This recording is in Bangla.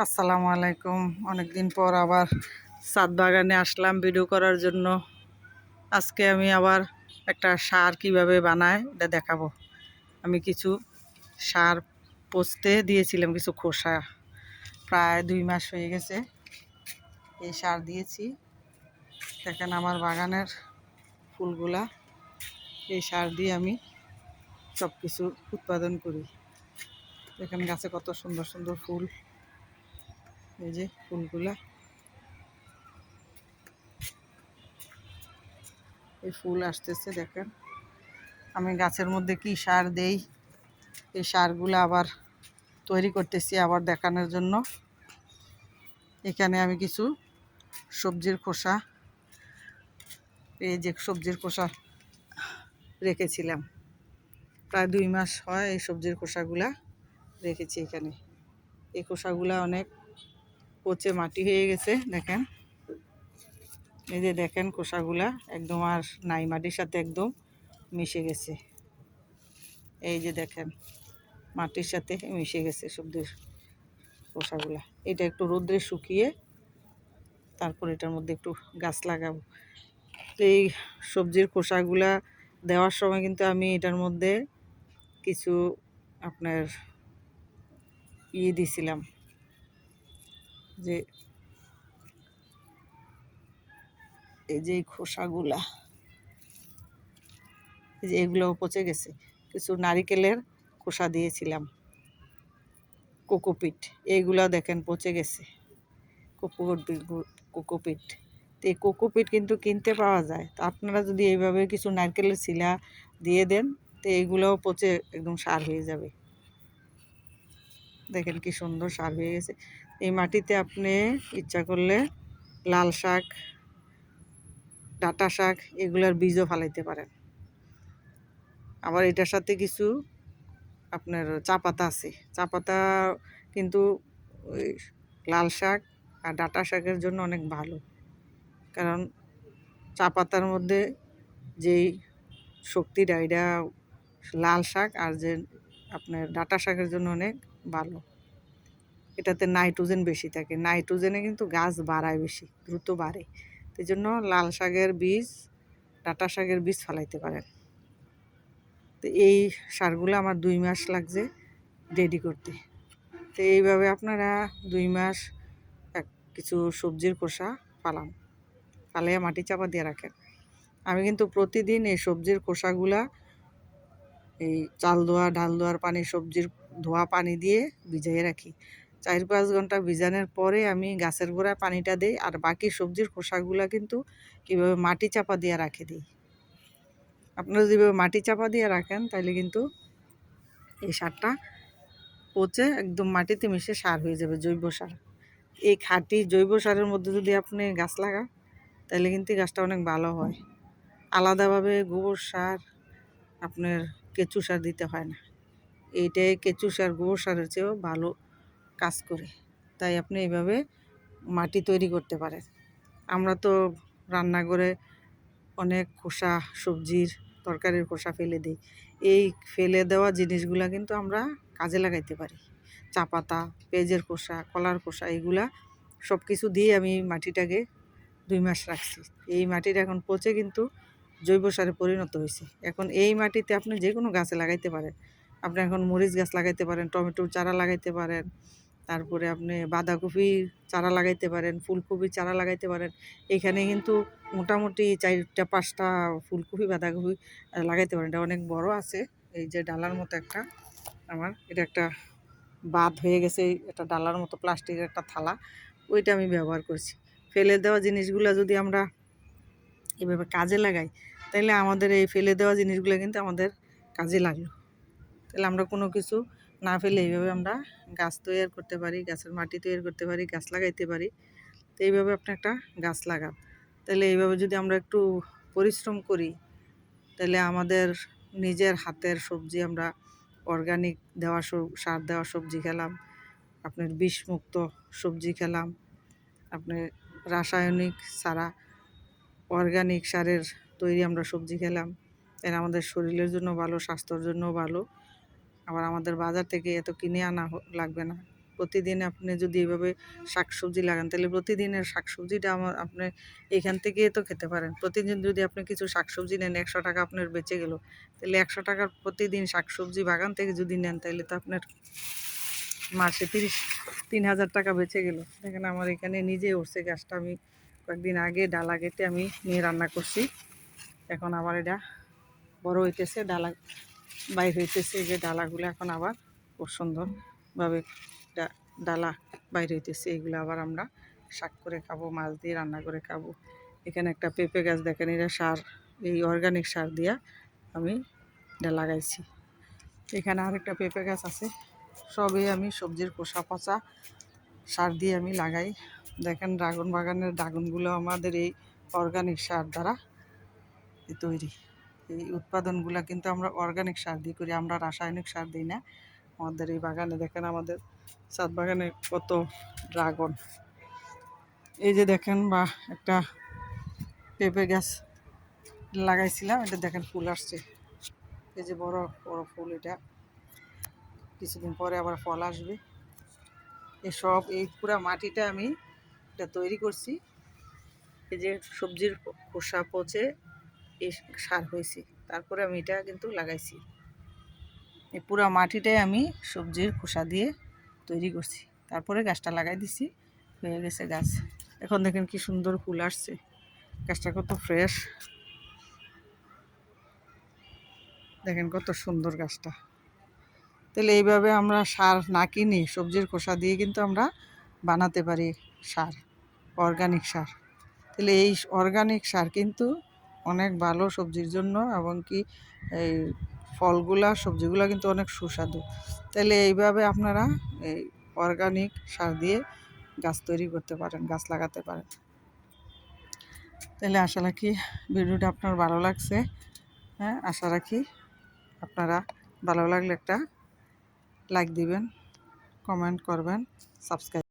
আসসালামু আলাইকুম। অনেকদিন পর আবার ছাদ বাগানে আসলাম ভিডিও করার জন্য। আজকে আমি আবার একটা সার কিভাবে বানায় এটা দেখাবো। আমি কিছু সার পচতে দিয়েছিলাম, কিছু খোসা, প্রায় 2 মাস হয়ে গেছে এই সার দিয়েছি। দেখেন আমার বাগানের ফুলগুলা, এই সার দিয়ে আমি সব কিছু উৎপাদন করি। দেখেন গাছে কত সুন্দর সুন্দর ফুল, এই যে ফুলগুলা, এই ফুল আসতেছে। দেখেন আমি গাছের মধ্যে কি সার দেই, এই সারগুলো আবার তৈরি করতেছি আবার দেখানোর জন্য। এখানে আমি কিছু সবজির খোসা, এই যে সবজির খোসা রেখেছিলাম, প্রায় 2 মাস হয় এই সবজির খোসাগুলা রেখেছি এখানে। এই খোসাগুলা অনেক পচে মাটি হয়ে গেছে। দেখেন এই যে দেখেন খোসাগুলা একদম আর নাই, মাটির সাথে একদম মিশে গেছে। এই যে দেখেন মাটির সাথে মিশে গেছে সবজির খোসাগুলা। এটা একটু রোদ্রে শুকিয়ে তারপর এটার মধ্যে একটু গাছ লাগাবো। তো এই সবজির খোসাগুলা দেওয়ার সময় কিন্তু আমি এটার মধ্যে কিছু আপনার দিছিলাম, যে এই যে খোসাগুলা, এই যে এগুলো পচে গেছে, কিছু নারিকেলের খোসা দিয়েছিলাম, কোকোপিট, এইগুলা দেখেন পচে গেছে। কোকোপিট, তো এই কোকোপিট কিন্তু কিনতে পাওয়া যায়। তো আপনারা যদি এইভাবে কিছু নারকেলের ছিলা দিয়ে দেন তো এইগুলোও পচে একদম সার হয়ে যাবে। দেখেন কি সুন্দর সার হয়ে গেছে। এই মাটিতে আপনি ইচ্ছা করলে লাল শাক, ডাঁটা শাক এগুলার বীজও ফালাইতে পারেন। আবার এটার সাথে কিছু আপনার চা পাতা আছে, চা পাতা কিন্তু ওই লাল শাক আর ডাঁটা শাকের জন্য অনেক ভালো, কারণ চা পাতার মধ্যে যেই শক্তিটা, এটা লাল শাক আর যে আপনার ডাঁটা শাকের জন্য অনেক ভালো। এটাতে নাইট্রোজেন বেশি থাকে, নাইট্রোজেনে কিন্তু গাছ বাড়ায় বেশি, দ্রুত বাড়ে। এই জন্য লাল শাকের বীজ, ডাঁটা শাকের বীজ ফেলাইতে পারেন। তো এই সারগুলো আমার 2 মাস লাগছে রেডি করতে। তো এইভাবে আপনারা 2 মাস কিছু সবজির খোসা ফালাইয়া মাটি চাপা দিয়ে রাখেন। আমি কিন্তু প্রতিদিন এই সবজির খোসাগুলা এই চাল ধোয়া, ডাল ধোয়ার পানি, সবজির ধোয়া পানি দিয়ে ভিজাইয়ে রাখি। 4-5 ঘন্টা ভিজানোর পরে আমি গাছের গোড়ায় পানিটা দিই, আর বাকি সবজির খোসাগুলা কিন্তু এভাবে মাটি চাপা দিয়ে রেখে দিই। আপনারা যেভাবে মাটি চাপা দিয়ে রাখেন তাহলে কিন্তু এই সারটা পচে একদম মাটিতে মিশে সার হয়ে যাবে, জৈব সার। এই খাঁটি জৈব সারের মধ্যে যদি আপনি গাছ লাগান তাহলে কিন্তু গাছটা অনেক ভালো হয়। আলাদাভাবে গোবর সার, আপনার কেঁচু সার দিতে হয় না। এইটাই কেঁচু সার গোবর সারের চেয়েও ভালো কাজ করে। তাই আপনি এইভাবে মাটি তৈরি করতে পারেন। আমরা তো রান্নাঘরে অনেক খোসা, সবজির তরকারির খোসা ফেলে দিই। এই ফেলে দেওয়া জিনিসগুলা কিন্তু আমরা কাজে লাগাইতে পারি। চা পাতা, পেঁয়াজের খোসা, কলার খোসা, এগুলা সব কিছু দিয়ে আমি মাটিটাকে 2 মাস রাখছি। এই মাটিটা এখন পচে কিন্তু জৈব সারে পরিণত হয়েছে। এখন এই মাটিতে আপনি যে কোনো গাছে লাগাইতে পারেন। আপনি এখন মরিচ গাছ লাগাইতে পারেন, টমেটোর চারা লাগাইতে পারেন, তারপরে আপনি বাঁধাকপির চারা লাগাইতে পারেন, ফুলকপির চারা লাগাইতে পারেন। এখানে কিন্তু মোটামুটি 4টা-5টা ফুলকপি, বাঁধাকপি লাগাইতে পারেন। এটা অনেক বড় আছে, এই যে ডালার মতো একটা, আমার এটা একটা বাঁধ হয়ে গেছে, একটা ডালার মতো প্লাস্টিকের একটা থালা, ওইটা আমি ব্যবহার করছি। ফেলে দেওয়া জিনিসগুলো যদি আমরা এভাবে কাজে লাগাই তাহলে আমাদের এই ফেলে দেওয়া জিনিসগুলো কিন্তু আমাদের কাজে লাগলো। তাহলে আমরা কোনো কিছু না ফেলে এইভাবে আমরা গাছ তৈরি করতে পারি, গাছের মাটি তৈরি করতে পারি, গাছ লাগাইতে পারি। তো এইভাবে আপনি একটা গাছ লাগান। তাহলে এইভাবে যদি আমরা একটু পরিশ্রম করি তাহলে আমাদের নিজের হাতের সবজি, আমরা অর্গানিক দেওয়া সার দেওয়া সবজি খেলাম, আপনার বিষমুক্ত সবজি খেলাম, আপনি রাসায়নিক ছাড়া অর্গানিক সারের তৈরি আমরা সবজি খেলাম। এর আমাদের শরীরের জন্য ভালো, স্বাস্থ্যের জন্য ভালো। আবার আমাদের বাজার থেকে এত কিনে আনা লাগবে না। প্রতিদিন আপনি যদি এইভাবে শাকসবজি লাগান তাহলে প্রতিদিনের শাকসবজিটা আপনি এখান থেকে তো খেতে পারেন। প্রতিদিন যদি আপনি কিছু শাকসবজি নেন 100 টাকা আপনার বেঁচে গেল, তাহলে 100 টাকার প্রতিদিন শাকসবজি বাগান থেকে যদি নেন তাহলে তো আপনার মাসে 3,000 টাকা বেঁচে গেল। দেখেন আমার এখানে নিজে উঠছে গাছটা, আমি কয়েকদিন আগে ডালা কেটে আমি নিয়ে রান্না করছি। এখন আবার এটা বড় হইতেছে, ডালা বাইর হইতেছে, এই যে ডালাগুলো এখন আবার খুব সুন্দরভাবে ডালা বাইর হইতেছে। এগুলো আবার আমরা শাক করে খাবো, মাছ দিয়ে রান্না করে খাবো। এখানে একটা পেঁপে গাছ দেখেন, এটা সার, এই অর্গানিক সার দিয়া আমি এটা লাগাইছি। এখানে আরেকটা পেঁপে গাছ আছে, সবই আমি সবজির খোসা পচা সার দিয়ে আমি লাগাই। দেখেন ড্রাগন বাগানের ড্রাগনগুলো আমাদের এই অর্গানিক সার দ্বারা তৈরি। এই উৎপাদনগুলো কিন্তু আমরা অর্গানিক সার দিয়ে করি, আমরা রাসায়নিক সার দিই না। আমাদের এই বাগানে দেখেন, আমাদের ছাদ বাগানে কত ড্রাগন। এই যে দেখেন বা একটা পেঁপে গাছ লাগাইছিলাম, এটা দেখেন ফুল আসছে, এই যে বড় বড় ফুল, এটা কিছুদিন পরে আবার ফল আসবে। এসব এই পুরা মাটিটা আমি এটা তৈরি করছি, এই যে সবজির খোসা পচে এই সার হয়েছে, তারপরে আমি এটা কিন্তু লাগাইছি। এই পুরা মাটিটাই আমি সবজির খোসা দিয়ে তৈরি করছি, তারপরে গাছটা লাগাই দিছি, হয়ে গেছে গাছ। এখন দেখেন কি সুন্দর ফুল আসছে, গাছটা কত ফ্রেশ, দেখেন কত সুন্দর গাছটা। তাহলে এইভাবে আমরা সার না কিনে সবজির খোসা দিয়ে কিন্তু আমরা বানাতে পারি সার, অর্গানিক সার। তাহলে এই অর্গানিক সার কিন্তু অনেক ভালো সবজির জন্য, এবং কি এই ফলগুলা সবজিগুলা কিন্তু অনেক সুস্বাদু। তাহলে এইভাবে আপনারা এই অর্গানিক সার দিয়ে গাছ তৈরি করতে পারেন, গাছ লাগাতে পারেন। তাহলে আশা রাখি ভিডিওটা আপনার ভালো লাগছে। হ্যাঁ, আশা রাখি আপনারা ভালো লাগলে একটা লাইক দিবেন, কমেন্ট করবেন, সাবস্ক্রাইব